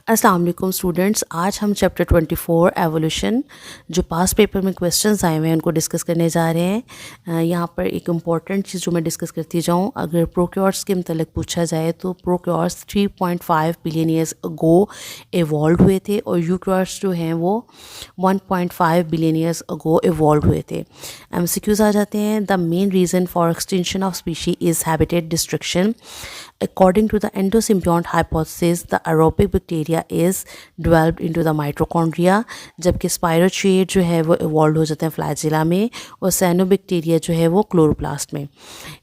अस्सलाम वालेकुम स्टूडेंट्स, आज हम चैप्टर 24 एवोल्यूशन जो पास पेपर में क्वेश्चंस आए हुए हैं उनको डिस्कस करने जा रहे हैं। यहाँ पर एक इम्पॉर्टेंट चीज़ जो मैं डिस्कस करती जाऊँ, अगर प्रोक्योर्स के मतलब पूछा जाए तो प्रोक्योर्स 3.5 बिलियन ईयर्स अगो एवॉल्व हुए थे और यूक्योर्स जो हैं वो 1.5 बिलियन ईयर्स अगो एवॉल्व हुए थे। एमसीक्यूज आ जाते हैं। The main reason for extinction of species is habitat destruction. According to the endosymbiont hypothesis, the aerobic bacteria is developed into the mitochondria, जबकि स्पायरोचेट जो है वो इवॉल्व हो जाते हैं फ्लैजिला में और साइनोबैक्टीरिया जो है वो क्लोरोप्लास्ट में।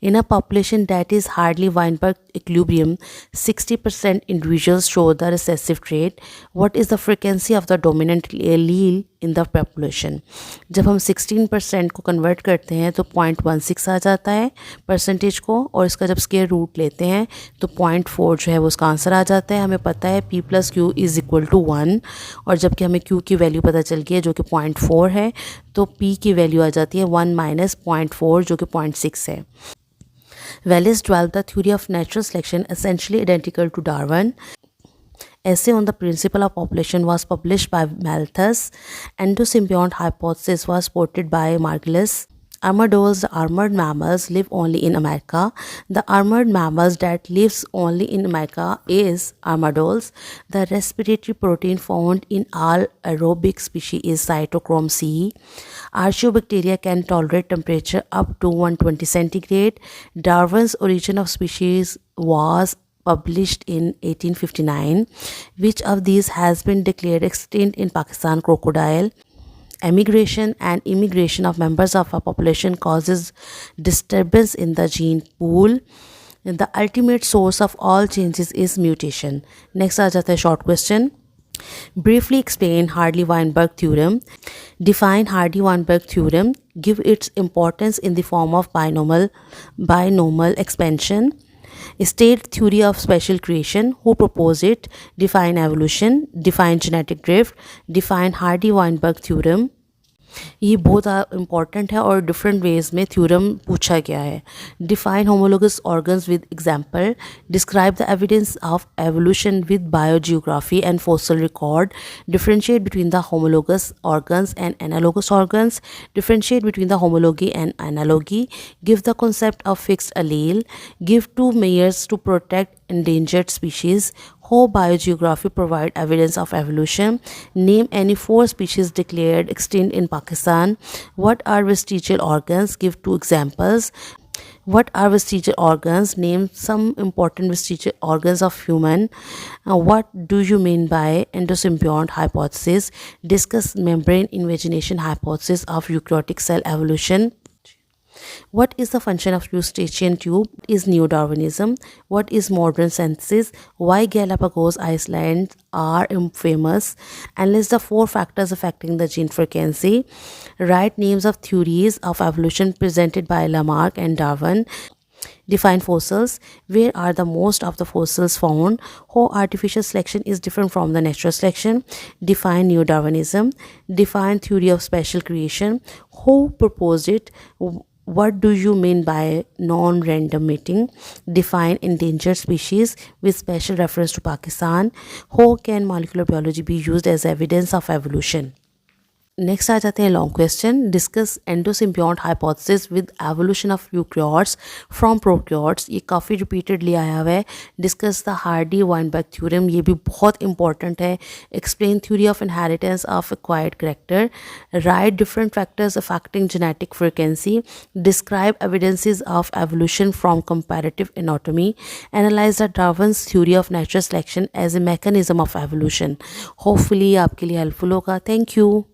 In a population that is hardly Weinberg equilibrium, 60% individuals show the recessive trait. What is the frequency of the dominant allele in the population? जब हम 16% को कन्वर्ट करते हैं तो 0.16 आ जाता है परसेंटेज को, और इसका जब स्क्वायर रूट लेते हैं तो 0.4 जो है वो उसका आंसर आ जाता है। हमें पता है P + Q = 1, और जबकि हमें Q की वैल्यू पता चल गई है जो कि 0.4 है, तो P की वैल्यू आ जाती है 1 - 0.4 जो कि 0.6 है। Wallace developed the theory of natural selection essentially identical to Darwin. Essay on the principle of population was published by Malthus. Endosymbiont hypothesis was supported by Margulis. Armadillos, the armored mammals, live only in America. The armored mammals that lives only in America is armadillos. The respiratory protein found in all aerobic species is cytochrome C. Archaeobacteria can tolerate temperature up to 120 centigrade. Darwin's Origin of Species was published in 1859. Which of these has been declared extinct in Pakistan? Crocodile. Emigration and immigration of members of a population causes disturbance in the gene pool. The ultimate source of all changes is mutation. Next आ जाता है short question. Briefly explain Hardy-Weinberg theorem. Define Hardy-Weinberg theorem. Give its importance in the form of binomial expansion. State theory of special creation. Who proposed it? Define evolution. Define genetic drift. Define Hardy-Weinberg theorem. ये बहुत important है और different ways में theorem पूछा गया है। Define homologous organs with example. Describe the evidence of evolution with biogeography and fossil record. Differentiate between the homologous organs and analogous organs. Differentiate between the homology and analogy. Give the concept of fixed allele. Give 2 measures to protect endangered species. How biogeography provide evidence of evolution. Name any 4 species declared extinct in Pakistan. What are vestigial organs? Give 2 examples. What are vestigial organs? Name some important vestigial organs of human. What do you mean by endosymbiont hypothesis? Discuss membrane invagination hypothesis of eukaryotic cell evolution. What is the function of Eustachian tube? Is Neo-Darwinism? What is modern synthesis? Why Galapagos Islands are infamous? Analyze the 4 factors affecting the gene frequency. Write names of theories of evolution presented by Lamarck and Darwin. Define fossils. Where are the most of the fossils found? How artificial selection is different from the natural selection. Define Neo-Darwinism. Define theory of special creation. Who proposed it? What do you mean by non-random mating? Define endangered species with special reference to Pakistan. How can molecular biology be used as evidence of evolution? Next आ जाते हैं long question. Discuss endosymbiont hypothesis with evolution of eukaryotes from prokaryotes. ये काफ़ी repeatedly आया हुआ है. Discuss the Hardy-Weinberg theorem, ये भी बहुत इंपॉर्टेंट है. Explain theory of inheritance of acquired character. Write different factors affecting genetic frequency. Describe evidences of evolution from comparative anatomy. Analyse the Darwin's theory of natural selection as a mechanism of evolution. Hopefully आपके लिए helpful होगा. Thank you.